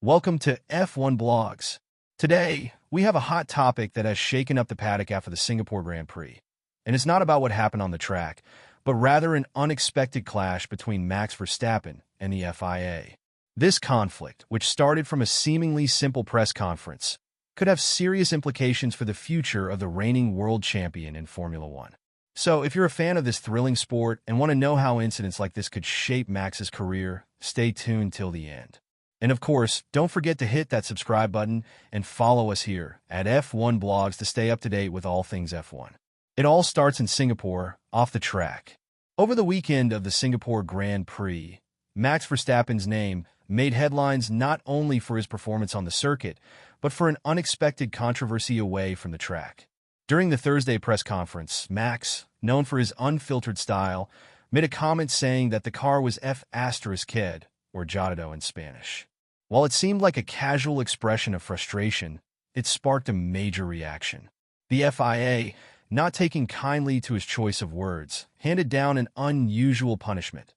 Welcome to F1 Blogs. Today, we have a hot topic that has shaken up the paddock after the Singapore Grand Prix. And it's not about what happened on the track, but rather an unexpected clash between Max Verstappen and the FIA. This conflict, which started from a seemingly simple press conference, could have serious implications for the future of the reigning world champion in Formula One. So, if you're a fan of this thrilling sport and want to know how incidents like this could shape Max's career, stay tuned till the end. And of course, don't forget to hit that subscribe button and follow us here at F1 Blogs to stay up to date with all things F1. It all starts in Singapore, off the track. Over the weekend of the Singapore Grand Prix, Max Verstappen's name made headlines not only for his performance on the circuit, but for an unexpected controversy away from the track. During the Thursday press conference, Max, known for his unfiltered style, made a comment saying that the car was F***ed, or jodido in Spanish. While it seemed like a casual expression of frustration, it sparked a major reaction. The FIA, not taking kindly to his choice of words, handed down an unusual punishment: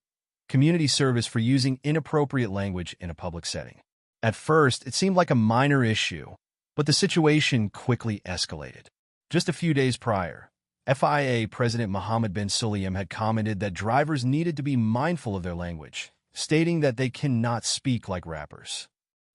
community service for using inappropriate language in a public setting. At first, it seemed like a minor issue, but the situation quickly escalated. Just a few days prior, FIA President Mohammed bin Sulayem had commented that drivers needed to be mindful of their language, stating that they cannot speak like rappers.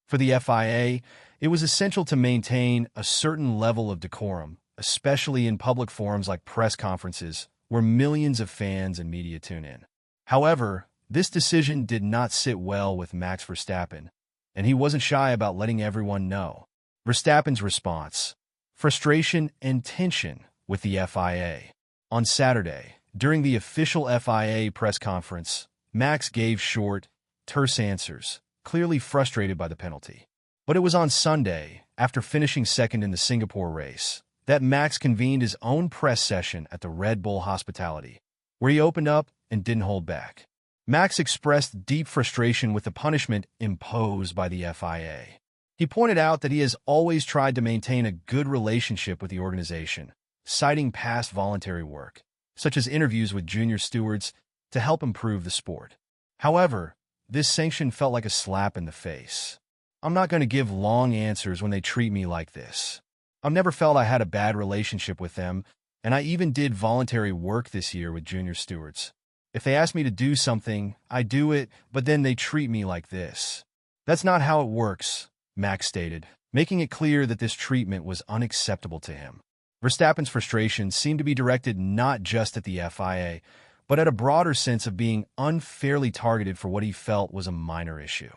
For the FIA, it was essential to maintain a certain level of decorum, especially in public forums like press conferences, where millions of fans and media tune in. However, this decision did not sit well with Max Verstappen, and he wasn't shy about letting everyone know. Verstappen's response: frustration and tension with the FIA. On Saturday, during the official FIA press conference, Max gave short, terse answers, clearly frustrated by the penalty. But it was on Sunday, after finishing second in the Singapore race, that Max convened his own press session at the Red Bull Hospitality, where he opened up and didn't hold back. Max expressed deep frustration with the punishment imposed by the FIA. He pointed out that he has always tried to maintain a good relationship with the organization, citing past voluntary work, such as interviews with junior stewards, to help improve the sport. However, this sanction felt like a slap in the face. I'm not going to give long answers when they treat me like this. I've never felt I had a bad relationship with them, and I even did voluntary work this year with junior stewards. If they ask me to do something, I do it, but then they treat me like this. That's not how it works, Max stated, making it clear that this treatment was unacceptable to him. Verstappen's frustration seemed to be directed not just at the FIA, but at a broader sense of being unfairly targeted for what he felt was a minor issue.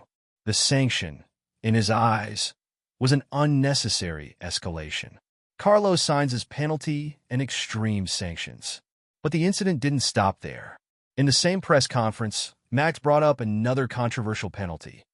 The sanction, in his eyes, was an unnecessary escalation. Carlos Sainz's penalty and extreme sanctions. But the incident didn't stop there. In the same press conference, Max brought up another controversial penalty,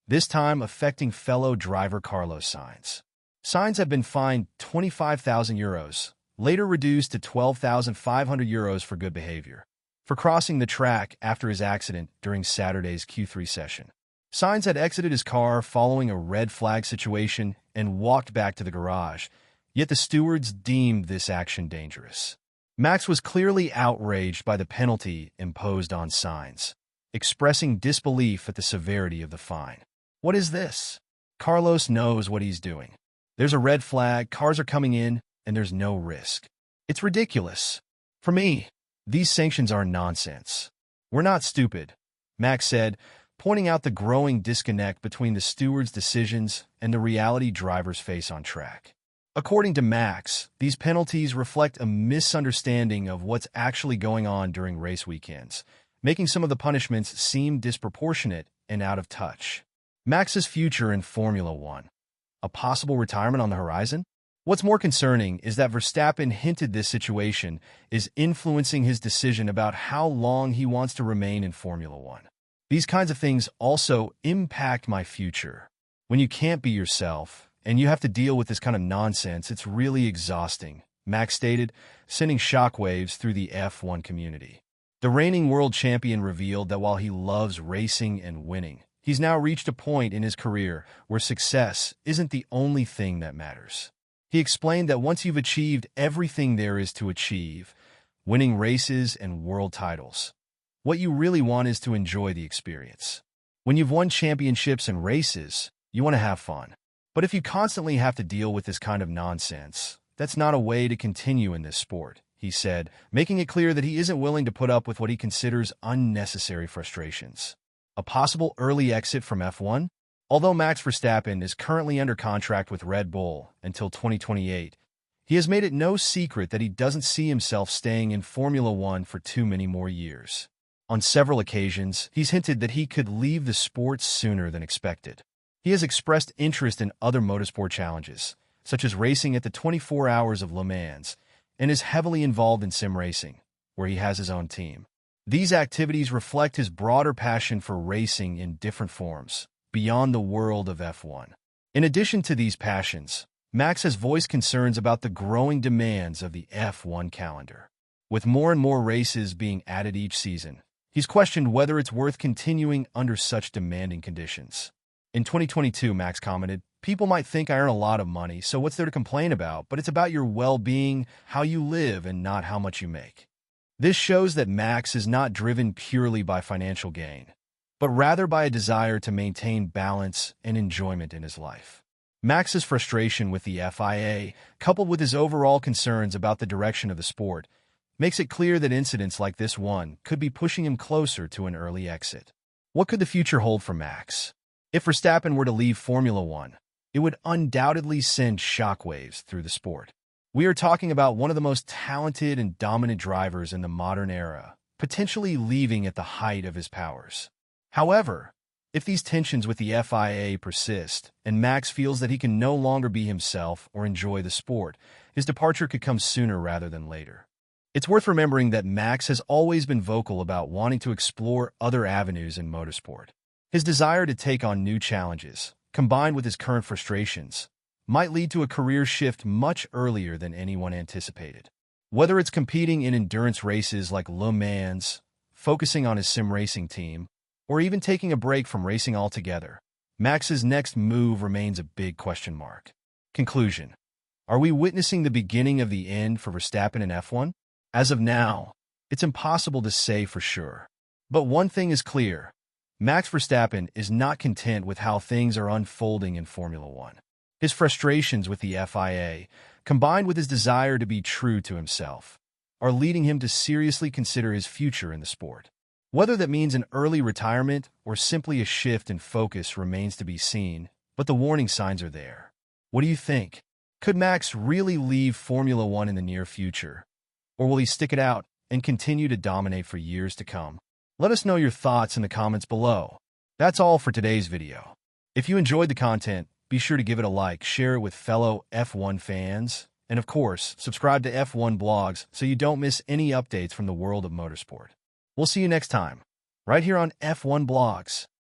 this time affecting fellow driver Carlos Sainz. Sainz had been fined €25,000, later reduced to €12,500 for good behavior, for crossing the track after his accident during Saturday's Q3 session. Sainz had exited his car following a red flag situation and walked back to the garage, yet the stewards deemed this action dangerous. Max was clearly outraged by the penalty imposed on Sainz, expressing disbelief at the severity of the fine. What is this? Carlos knows what he's doing. There's a red flag, cars are coming in, and there's no risk. It's ridiculous. For me, these sanctions are nonsense. We're not stupid, Max said, pointing out the growing disconnect between the stewards' decisions and the reality drivers face on track. According to Max, these penalties reflect a misunderstanding of what's actually going on during race weekends, making some of the punishments seem disproportionate and out of touch. Max's future in Formula One: a possible retirement on the horizon? What's more concerning is that Verstappen hinted this situation is influencing his decision about how long he wants to remain in Formula One. These kinds of things also impact my future. When you can't be yourself, and you have to deal with this kind of nonsense, it's really exhausting, Max stated, sending shockwaves through the F1 community. The reigning world champion revealed that while he loves racing and winning, he's now reached a point in his career where success isn't the only thing that matters. He explained that once you've achieved everything there is to achieve, winning races and world titles, what you really want is to enjoy the experience. When you've won championships and races, You want to have fun. But if you constantly have to deal with this kind of nonsense, that's not a way to continue in this sport, he said, making it clear that he isn't willing to put up with what he considers unnecessary frustrations. A possible early exit from F1? Although Max Verstappen is currently under contract with Red Bull until 2028, he has made it no secret that he doesn't see himself staying in Formula One for too many more years. On several occasions, he's hinted that he could leave the sport sooner than expected. He has expressed interest in other motorsport challenges, such as racing at the 24 Hours of Le Mans, and is heavily involved in sim racing, where he has his own team. These activities reflect his broader passion for racing in different forms, beyond the world of F1. In addition to these passions, Max has voiced concerns about the growing demands of the F1 calendar. With more and more races being added each season, he's questioned whether it's worth continuing under such demanding conditions. In 2022, Max commented, "People might think I earn a lot of money, so what's there to complain about? But it's about your well-being, how you live, and not how much you make." This shows that Max is not driven purely by financial gain, but rather by a desire to maintain balance and enjoyment in his life. Max's frustration with the FIA, coupled with his overall concerns about the direction of the sport, makes it clear that incidents like this one could be pushing him closer to an early exit. What could the future hold for Max? If Verstappen were to leave Formula One, it would undoubtedly send shockwaves through the sport. We are talking about one of the most talented and dominant drivers in the modern era, potentially leaving at the height of his powers. However, if these tensions with the FIA persist, and Max feels that he can no longer be himself or enjoy the sport, his departure could come sooner rather than later. It's worth remembering that Max has always been vocal about wanting to explore other avenues in motorsport. His desire to take on new challenges, combined with his current frustrations, might lead to a career shift much earlier than anyone anticipated. Whether it's competing in endurance races like Le Mans, focusing on his sim racing team, or even taking a break from racing altogether, Max's next move remains a big question mark. Conclusion: are we witnessing the beginning of the end for Verstappen in F1? As of now, it's impossible to say for sure. But one thing is clear: Max Verstappen is not content with how things are unfolding in Formula One. His frustrations with the FIA, combined with his desire to be true to himself, are leading him to seriously consider his future in the sport. Whether that means an early retirement or simply a shift in focus remains to be seen, but the warning signs are there. What do you think? Could Max really leave Formula One in the near future? Or will he stick it out and continue to dominate for years to come? Let us know your thoughts in the comments below. That's all for today's video. If you enjoyed the content, be sure to give it a like, share it with fellow F1 fans, and of course, subscribe to F1 Blogs so you don't miss any updates from the world of motorsport. We'll see you next time, right here on F1 Blogs.